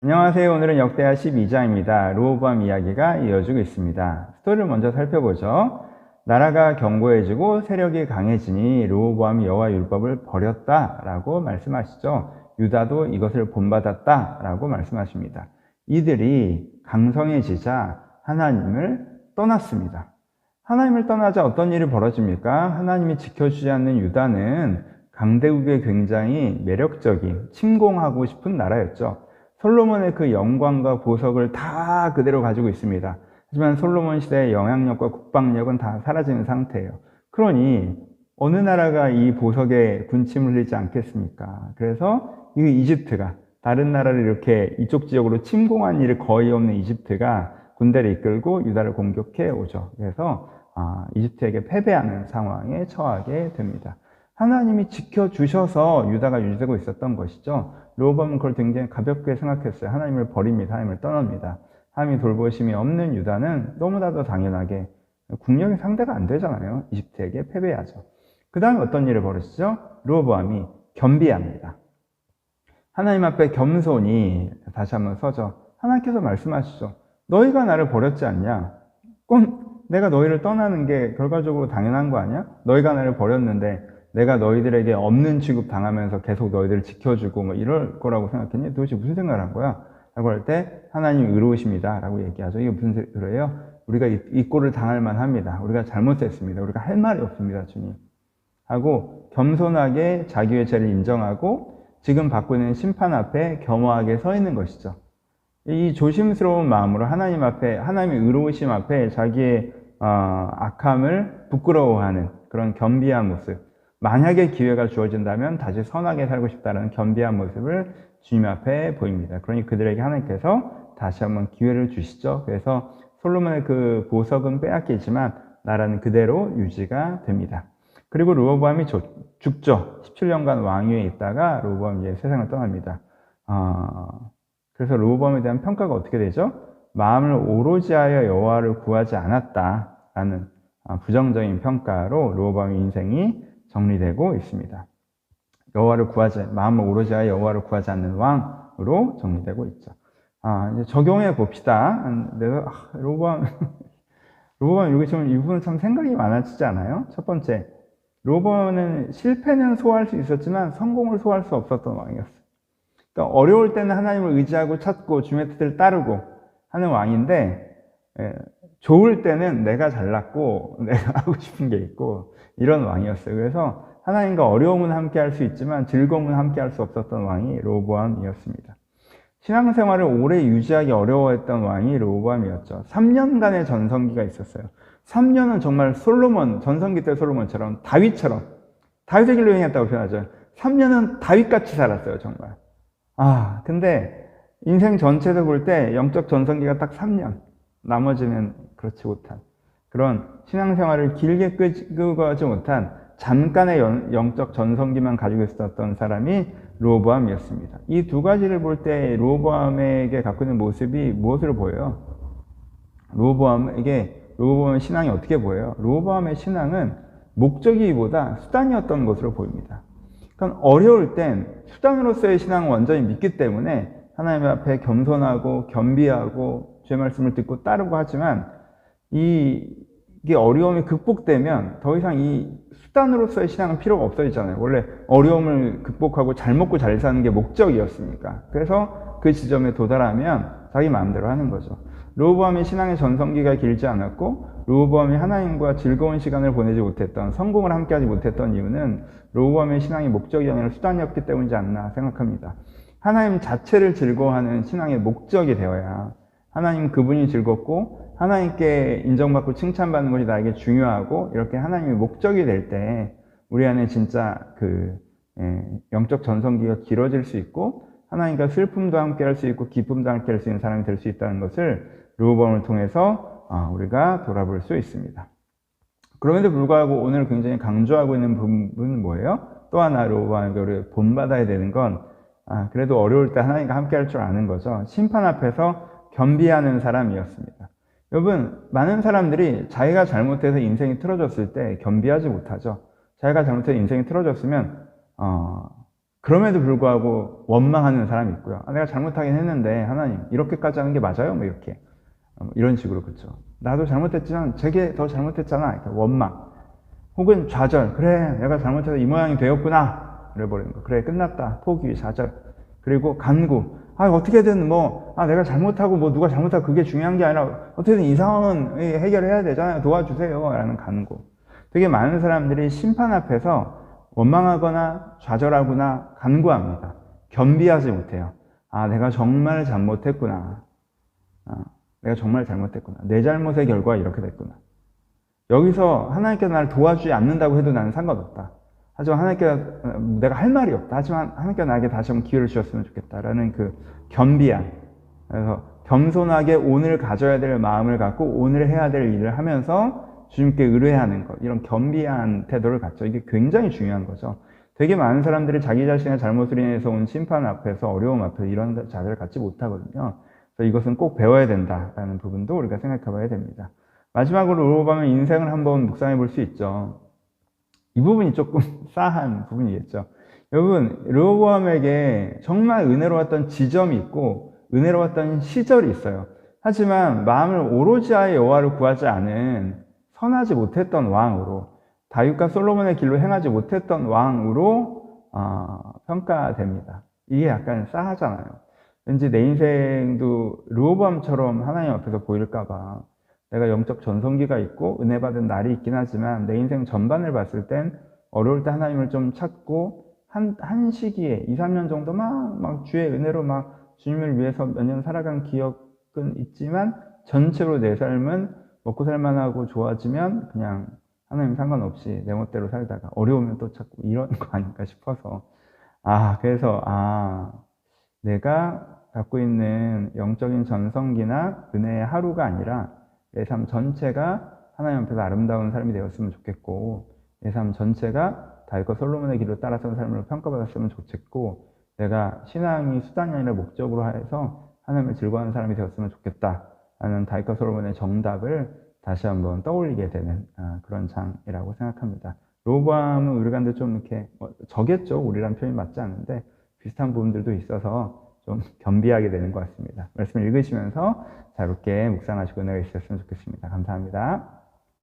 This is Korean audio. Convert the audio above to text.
안녕하세요. 오늘은 역대하 12장입니다. 르호보암 이야기가 이어지고 있습니다. 스토리를 먼저 살펴보죠. 나라가 견고해지고 세력이 강해지니 르호보암이 여호와 율법을 버렸다라고 말씀하시죠. 유다도 이것을 본받았다라고 말씀하십니다. 이들이 강성해지자 하나님을 떠났습니다. 하나님을 떠나자 어떤 일이 벌어집니까? 하나님이 지켜주지 않는 유다는 강대국의 굉장히 매력적인 침공하고 싶은 나라였죠. 솔로몬의 그 영광과 보석을 다 그대로 가지고 있습니다. 하지만 솔로몬 시대의 영향력과 국방력은 다 사라지는 상태예요. 그러니 어느 나라가 이 보석에 군침을 흘리지 않겠습니까? 그래서 이 이집트가 다른 나라를 이렇게 이쪽 지역으로 침공한 일이 거의 없는 이집트가 군대를 이끌고 유다를 공격해 오죠. 그래서 이집트에게 패배하는 상황에 처하게 됩니다. 하나님이 지켜주셔서 유다가 유지되고 있었던 것이죠. 르호보암은 그걸 굉장히 가볍게 생각했어요. 하나님을 버립니다. 하나님을 떠납니다. 하나님이 돌보심이 없는 유다는 너무나도 당연하게 국력이 상대가 안 되잖아요. 이집트에게 패배하죠. 그 다음에 어떤 일을 벌이시죠? 르호보암이 겸비합니다. 하나님 앞에 겸손히 다시 한번 서죠. 하나님께서 말씀하시죠. 너희가 나를 버렸지 않냐? 꼭 내가 너희를 떠나는 게 결과적으로 당연한 거 아니야? 너희가 나를 버렸는데 내가 너희들에게 없는 취급 당하면서 계속 너희들을 지켜주고 뭐 이럴 거라고 생각했니? 도대체 무슨 생각을 한 거야? 라고 할 때 하나님 의로우십니다 라고 얘기하죠. 이게 무슨 소리예요? 우리가 이 꼴을 당할 만합니다. 우리가 잘못했습니다. 우리가 할 말이 없습니다. 주님 하고 겸손하게 자기의 죄를 인정하고 지금 받고 있는 심판 앞에 겸허하게 서 있는 것이죠. 이 조심스러운 마음으로 하나님 앞에, 하나님의 의로우심 앞에 자기의 악함을 부끄러워하는 그런 겸비한 모습, 만약에 기회가 주어진다면 다시 선하게 살고 싶다는 겸비한 모습을 주님 앞에 보입니다. 그러니 그들에게 하나님께서 다시 한번 기회를 주시죠. 그래서 솔로몬의 그 보석은 빼앗기지만 나라는 그대로 유지가 됩니다. 그리고 르호보암이 죽죠. 17년간 왕위에 있다가 르호보암이 이제 세상을 떠납니다. 그래서 르호보암에 대한 평가가 어떻게 되죠? 마음을 오로지 하여 여호와를 구하지 않았다라는 부정적인 평가로 르호보암의 인생이 정리되고 있습니다. 마음을 오로지 하여 여호와를 구하지 않는 왕으로 정리되고 있죠. 이제 적용해 봅시다. 내가 르호보암 이렇게 좀 이 부분 참 생각이 많아지지 않아요? 첫 번째, 르호보암은 실패는 소화할 수 있었지만 성공을 소화할 수 없었던 왕이었어요. 그러니까 어려울 때는 하나님을 의지하고 찾고 주님의 뜻을 따르고 하는 왕인데, 좋을 때는 내가 잘났고 내가 하고 싶은 게 있고 이런 왕이었어요. 그래서 하나님과 어려움은 함께 할 수 있지만 즐거움은 함께 할 수 없었던 왕이 르호보암이었습니다. 신앙생활을 오래 유지하기 어려워했던 왕이 르호보암이었죠. 3년간의 전성기가 있었어요. 3년은 정말 전성기 때 솔로몬처럼 다윗의 길로 행했다고 표현하죠. 3년은 다윗같이 살았어요, 정말. 근데 인생 전체에서 볼 때 영적 전성기가 딱 3년. 나머지는 그렇지 못한 그런 신앙생활을 길게 끌고 가지 못한 잠깐의 영적 전성기만 가지고 있었던 사람이 르호보암이었습니다. 이 두 가지를 볼 때 르호보암에게 갖고 있는 모습이 무엇으로 보여요? 르호보암의 신앙이 어떻게 보여요? 르호보암의 신앙은 목적이보다 수단이었던 것으로 보입니다. 그러니까 어려울 땐 수단으로서의 신앙을 완전히 믿기 때문에 하나님 앞에 겸손하고 겸비하고 주의 말씀을 듣고 따르고 하지만 이게 어려움이 극복되면 더 이상 이 수단으로서의 신앙은 필요가 없어지잖아요. 원래 어려움을 극복하고 잘 먹고 잘 사는 게 목적이었으니까. 그래서 그 지점에 도달하면 자기 마음대로 하는 거죠. 르호보암이 신앙의 전성기가 길지 않았고 르호보암이 하나님과 즐거운 시간을 보내지 못했던, 성공을 함께하지 못했던 이유는 르호보암의 신앙이 목적이 아니라 수단이었기 때문이지 않나 생각합니다. 하나님 자체를 즐거워하는 신앙의 목적이 되어야 하나님 그분이 즐겁고 하나님께 인정받고 칭찬받는 것이 나에게 중요하고 이렇게 하나님의 목적이 될 때 우리 안에 진짜 영적 전성기가 길어질 수 있고 하나님과 슬픔도 함께 할 수 있고 기쁨도 함께 할 수 있는 사람이 될 수 있다는 것을 르호보암을 통해서 우리가 돌아볼 수 있습니다. 그럼에도 불구하고 오늘 굉장히 강조하고 있는 부분은 뭐예요? 또 하나 르호보암에게 우리가 본받아야 되는 건 그래도 어려울 때 하나님과 함께 할 줄 아는 거죠. 심판 앞에서 겸비하는 사람이었습니다. 여러분, 많은 사람들이 자기가 잘못해서 인생이 틀어졌을 때 겸비하지 못하죠. 자기가 잘못해서 인생이 틀어졌으면 그럼에도 불구하고 원망하는 사람이 있고요. 아, 내가 잘못하긴 했는데 하나님 이렇게까지 하는 게 맞아요? 뭐 이렇게 이런 식으로 그렇죠. 나도 잘못했지만 제게 더 잘못했잖아. 그러니까 원망 혹은 좌절. 그래 내가 잘못해서 이 모양이 되었구나. 이래버리는 거. 그래 끝났다. 포기 좌절. 그리고 간구. 아 어떻게든 뭐 내가 잘못하고 뭐 누가 잘못하고 그게 중요한 게 아니라 어떻게든 이 상황은 해결해야 되잖아요. 도와주세요. 라는 간구. 되게 많은 사람들이 심판 앞에서 원망하거나 좌절하거나 간구합니다. 겸비하지 못해요. 아, 내가 정말 잘못했구나. 내가 정말 잘못했구나. 내 잘못의 결과 이렇게 됐구나. 여기서 하나님께서 나를 도와주지 않는다고 해도 나는 상관없다. 하지만 하나님께서 내가 할 말이 없다. 하지만 하나님께서 나에게 다시 한번 기회를 주셨으면 좋겠다라는 그 겸비한, 그래서 겸손하게 오늘 가져야 될 마음을 갖고 오늘 해야 될 일을 하면서 주님께 의뢰하는 것, 이런 겸비한 태도를 갖죠. 이게 굉장히 중요한 거죠. 되게 많은 사람들이 자기 자신의 잘못을 인해서 온 심판 앞에서, 어려움 앞에서 이런 자세를 갖지 못하거든요. 그래서 이것은 꼭 배워야 된다라는 부분도 우리가 생각해 봐야 됩니다. 마지막으로 르호보암의 인생을 한번 묵상해 볼 수 있죠. 이 부분이 조금 싸한 부분이겠죠. 여러분, 르호보암에게 정말 은혜로웠던 지점이 있고 은혜로웠던 시절이 있어요. 하지만 마음을 오로지 아예 여호와를 구하지 않은 선하지 못했던 왕으로, 다윗과 솔로몬의 길로 행하지 못했던 왕으로 평가됩니다. 이게 약간 싸하잖아요. 왠지 내 인생도 르호보암처럼 하나님 앞에서 보일까 봐, 내가 영적 전성기가 있고 은혜 받은 날이 있긴 하지만 내 인생 전반을 봤을 땐 어려울 때 하나님을 좀 찾고 한 시기에 2, 3년 정도 막 주의 은혜로 막 주님을 위해서 몇 년 살아간 기억은 있지만 전체로 내 삶은 먹고 살만하고 좋아지면 그냥 하나님 상관없이 내 멋대로 살다가 어려우면 또 찾고 이런 거 아닐까 싶어서, 그래서 내가 갖고 있는 영적인 전성기나 은혜의 하루가 아니라 내 삶 전체가 하나님 앞에서 아름다운 삶이 되었으면 좋겠고, 내 삶 전체가 다윗과 솔로몬의 길을 따라서는 삶으로 평가받았으면 좋겠고, 내가 신앙이 수단이 아니라 목적으로 해서 하나님을 즐거워하는 사람이 되었으면 좋겠다 하는 다윗과 솔로몬의 정답을 다시 한번 떠올리게 되는 그런 장이라고 생각합니다. 르호보암은 우리가 근데 좀 이렇게 저겠죠. 우리랑 표현이 맞지 않는데 비슷한 부분들도 있어서 좀 겸비하게 되는 것 같습니다. 말씀을 읽으시면서 자유롭게 묵상하시고 은혜가 있으셨으면 좋겠습니다. 감사합니다.